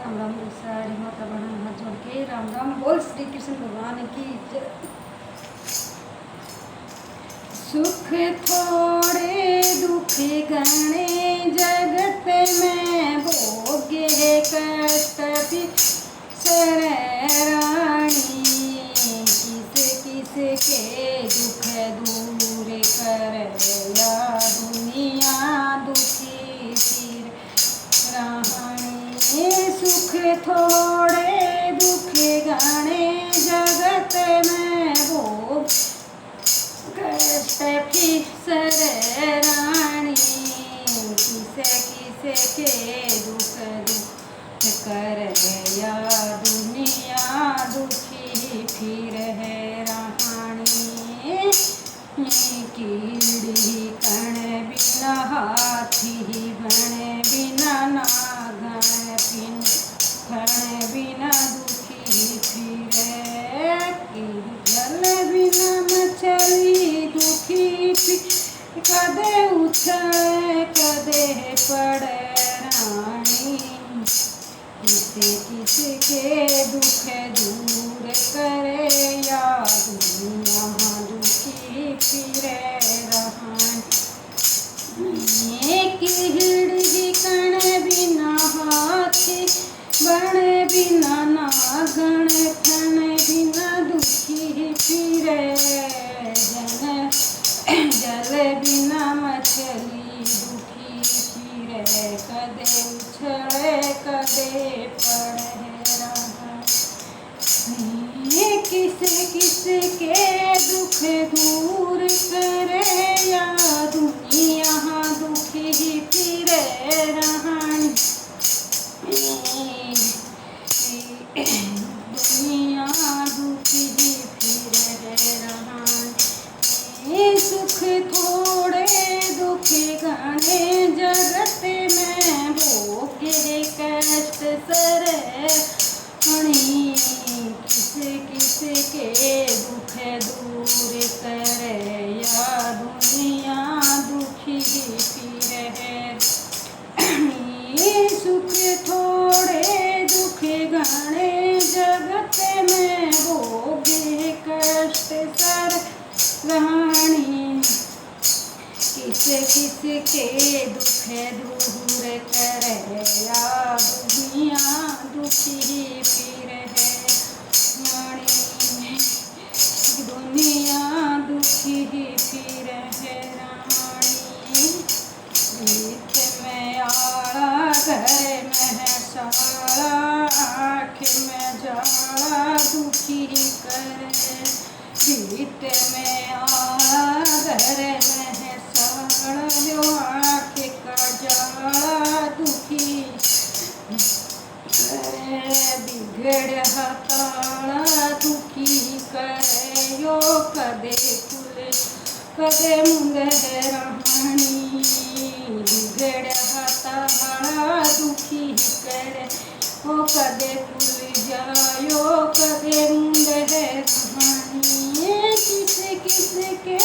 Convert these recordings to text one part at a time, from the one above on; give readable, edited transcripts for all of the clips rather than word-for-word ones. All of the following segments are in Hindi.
राम राम सारी माता बहन हाथ जोड़ के राम राम बोल श्री कृष्ण भगवान की जय। सुख थोड़े दुख गणे जगत में भोगे कष्ट भी रानी किस किस के दुख दूर कर या दुनिया दुखी फिर रानी सुख थोड़े दुख गणे जगत में भोग कष्ट फिर रानी किसे के दुख कर या दुनिया दुखी फिर है रानी कीड़ी कण बिना हाथी बन बिना नागण खण बिना दुखी फिर जल बिना मछली दुखी कदे उछले कदे पड़े रानी किसे के दुख दूर करे या दुनिया दुखी फिरे कीड़ी कण बिना हाथी बण बिना नागण खण बिना दुखी फिरे जल बिना मछली दुखी फिरे कदे उछले कदे पड़े किसे के दुख दूर करे या दुनिया दुखी फिरे रानी दुनिया दुखी फिरे रानी सुख थोड़े दुख गणे जगत में भोगे कष्ट सरे किसे के दुख दूर करे या दुनिया दुखी फिरे सुख थोड़े दुख गणे जगत में भोगे कष्ट सर रानी किसे के दुख दूर करे या दुनिया दुखी फिरे दुनिया दुखी फिर है रानी गीत में आड़ा घर में साड़ा आँख में जाला दुखी करे गीत में आड़ा घर में साड़ा जो आँख का जाला दुखी करे बिगड़ हताड़ा दुखी करे यो कदे फूल कदे मुंगे रानी बिगड़ हताड़ा दुखी करे ओ कदे फूल जायो कदे मुंगे रानी किसे के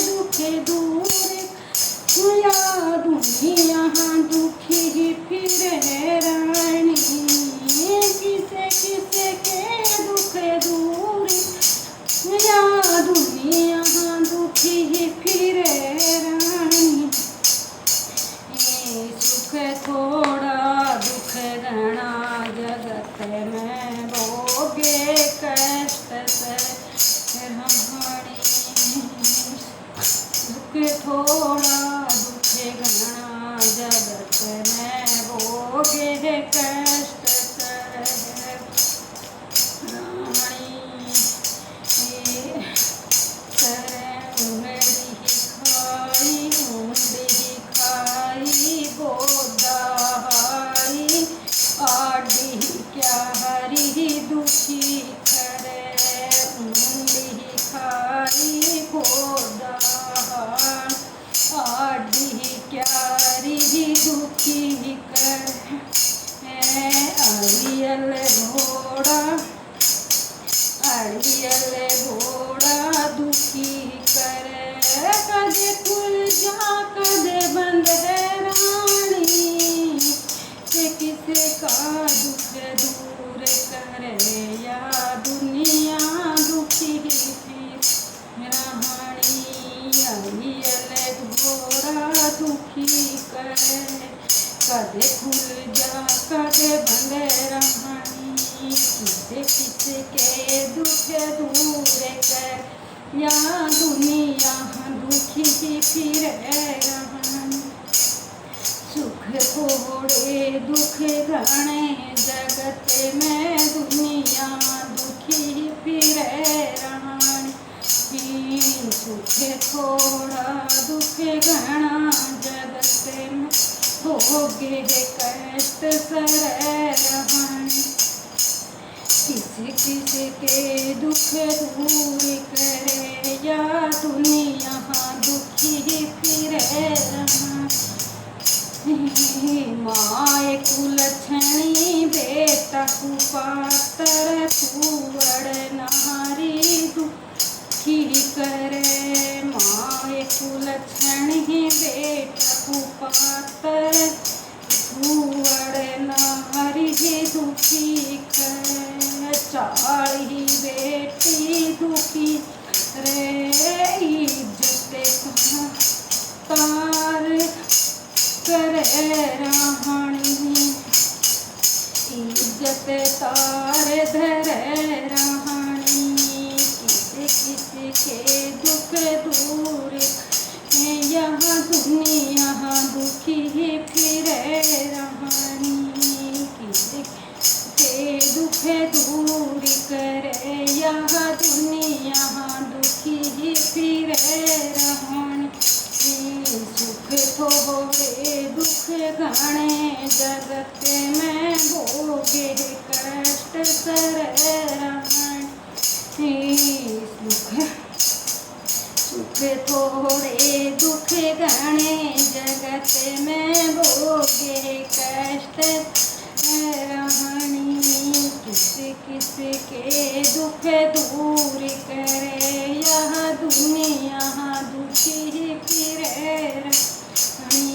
दुख दूर या दुनिया दुखी फिरे रानी किसे के दुख दूर या दुनिया दुखी फिरे रानी सुख थोड़ा दुख गणा जगत में भोगे कष्ट से रानी सुख थोड़ा दुख गणा जगत में भोगे कष्ट से रानी क्या हरी दुखी करे मुंडी खाई बोदा आडी क्या हरी दुखी करे दूर करे या दुनिया दुखी फिर रहनी अले घोड़ा दुखी करे कदे खुल जा कदे बंदे रहनी किसे किसे के दुख दूर कर या दुनिया दुखी फिर रहनी सुख थोड़े दुख घने जगत में दुनिया दुखी फिर रहनी सुख थोड़ा दुख घना जगत में भोगे कष्ट सर रहनी किसी किसी के दुख दूर करे या दुनिया दुखी फिर रहनी माए कुलछणी बेटा कुपातर कुवड़ नारी दुखी करे माए कुलछणी बेटा कुपातर कुवड़ नारी दुखी करे चाली बेटी दुखी रे इज्जत तार करे रहनी इज्जत तार धरे रहनी किसी किसी के दुख दूर यहाँ दुनिया दुखी फिर रहनी किसी के दुख दूर करे यहाँ दुनिया दुखी फिर रहनी सुख थोड़े दुख घने जगत में भोगे कष्ट सर रहनी सुख थोड़े दुख घने जगत में भोगे कष्ट रहनी किसी किसी के दुख दूर करे यह दुनिया दुखी फिर रहनी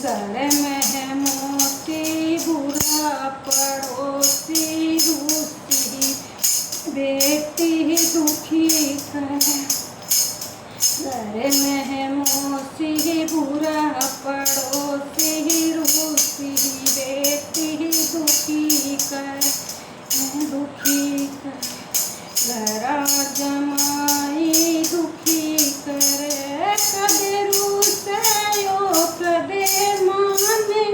घर में है मोती बुरा पड़ोसी रूसी बेटी दुखी करे घर में है मोसी बुरा पड़ोसी रूसी बेटी दुखी करे घरा जमाई दुखी करे कदे रूसयो कदे माने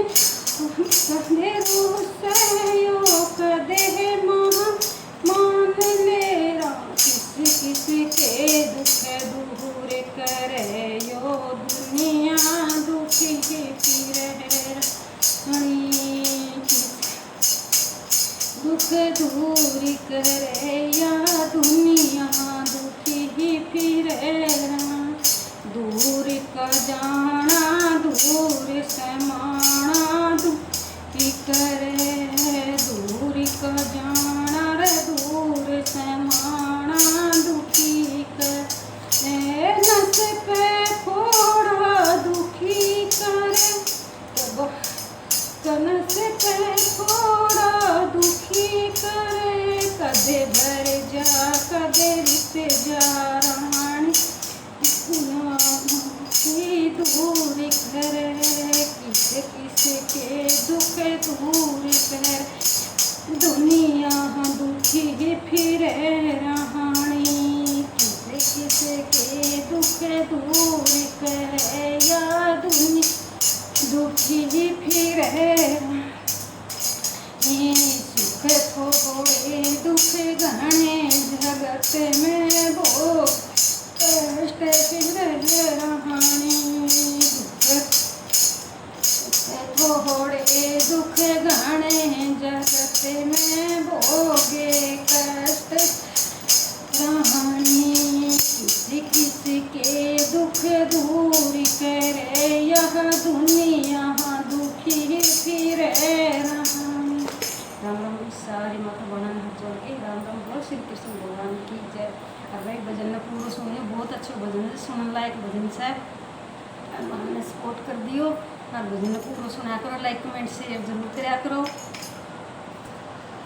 कदे रूसयो कदे मान लेरा किसी किसी के दुख दूर करे यो दुनिया दुखी फिर रहनी दुख दूर करे या दुनिया दुखी फिर दूर का जाना दूर समाना दुखी करे दूर का जाना दूर समाना दुखी करे नस पे फोड़ा दुखी करे कनस पे फोड़ा दुखी करे कदे भर जा कदे रिश्ते जा रानी दूर करे किसे किसे के दुख दूर करे दुनिया दुखी फिर रहनी किसे किसे के दुख दूर करे या दुनिया दुखी फिर सुख थोड़े दुख घने जगत में भोग कष्ट फिर रहनी थोड़े दुख घने जगत में भोगे कष्ट रहनी किसी किसी के दुख दूर करे यह दुनिया दुखी फिर रहनी राम राम सारी माता बनाने हाथ जोड़ के राम राम बोल श्री कृष्ण भगवान की जय। और भाई भजन में पूरा सुनिए, बहुत अच्छा भजन है, सुनने लायक भजन से और मैंने सपोर्ट कर दियो और भजन में पूरा सुना करो, लाइक कमेंट शेयर जरूर करा करो।